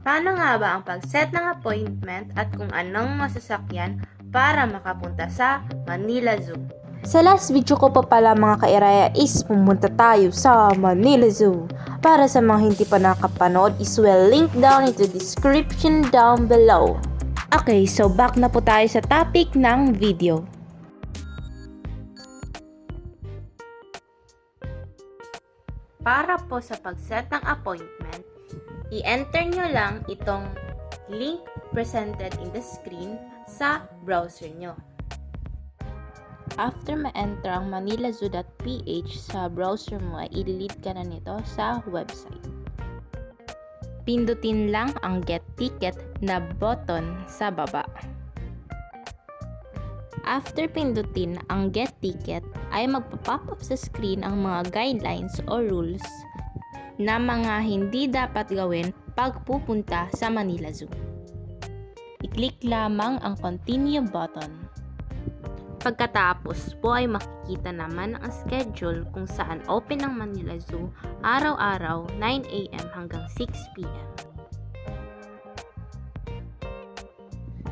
Paano nga ba ang pag-set ng appointment at kung anong masasakyan para makapunta sa Manila Zoo? Sa last video ko pa pala mga kairaya is pumunta tayo sa Manila Zoo. Para sa mga hindi pa nakapanood is well link down in the description down below. Okay, so back na po tayo sa topic ng video. Para po sa pag-set ng appointment, i-enter nyo lang itong link presented in the screen sa browser nyo. After ma-enter ang manilazoo.ph sa browser mo, ay i-lead ka na nito sa website. Pindutin lang ang Get Ticket na button sa baba. After pindutin ang Get Ticket, ay magpa-pop up sa screen ang mga guidelines o rules na mga hindi dapat gawin pag pupunta sa Manila Zoo. I-click lamang ang Continue button. Pagkatapos po ay makikita naman ang schedule kung saan open ang Manila Zoo araw-araw 9 AM hanggang 6 PM.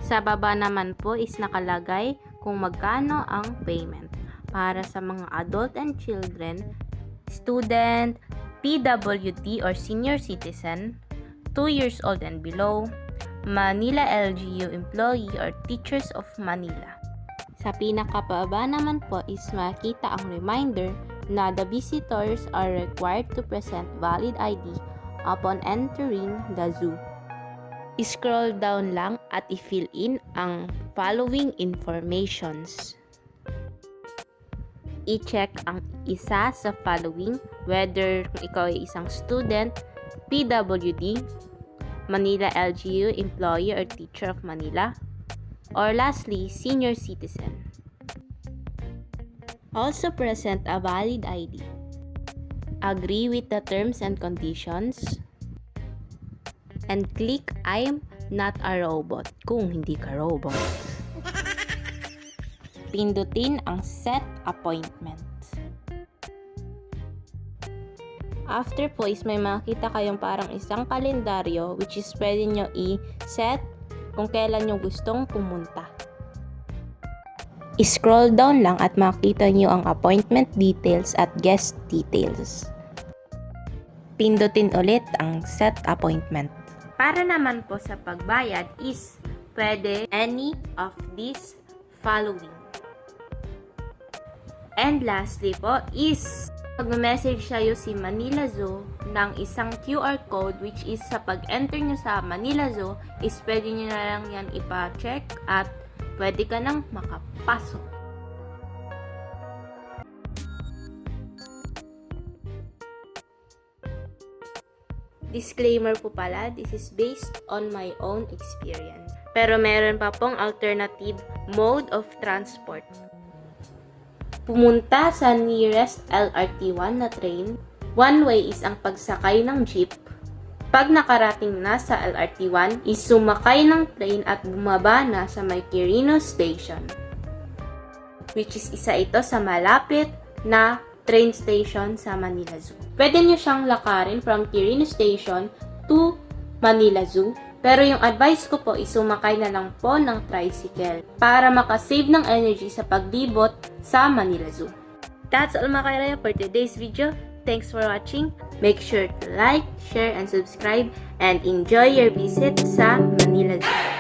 Sa baba naman po is nakalagay kung magkano ang payment para sa mga adult and children, student, PWD or senior citizen, 2 years old and below, Manila LGU employee or Teachers of Manila. Sa pinakababa naman po is makita ang reminder na the visitors are required to present valid ID upon entering the zoo. I-scroll down lang at i-fill in ang following informations. I-check ang isa sa following, whether kung ikaw ay isang student, PWD, Manila LGU employee or teacher of Manila, or lastly, senior citizen. Also present a valid ID. Agree with the terms and conditions. And click I'm not a robot kung hindi ka robot. Pindutin ang Set Appointment. After po is may makita kayong parang isang kalendaryo which is pwede nyo i-set kung kailan nyo gustong pumunta. I-scroll down lang at makita nyo ang appointment details at guest details. Pindutin ulit ang Set Appointment. Para naman po sa pagbayad is pwede any of these following. And lastly po is mag-message sa'yo si Manila Zoo ng isang QR code which is sa pag-enter nyo sa Manila Zoo is pwede nyo na lang yan ipa-check at pwede ka nang makapasok. Disclaimer po pala, this is based on my own experience. Pero meron pa pong alternative mode of transport. Pumunta sa nearest LRT1 na train. One way is ang pagsakay ng jeep. Pag nakarating na sa LRT1, is sumakay ng train at bumaba na sa may Quirino Station. Which is isa ito sa malapit na train station sa Manila Zoo. Pwede nyo siyang lakarin from Quirino Station to Manila Zoo. Pero yung advice ko po is sumakay na lang po ng tricycle para makasave ng energy sa paglibot sa Manila Zoo. That's all mga kairaya for today's video. Thanks for watching. Make sure to like, share, and subscribe and enjoy your visit sa Manila Zoo.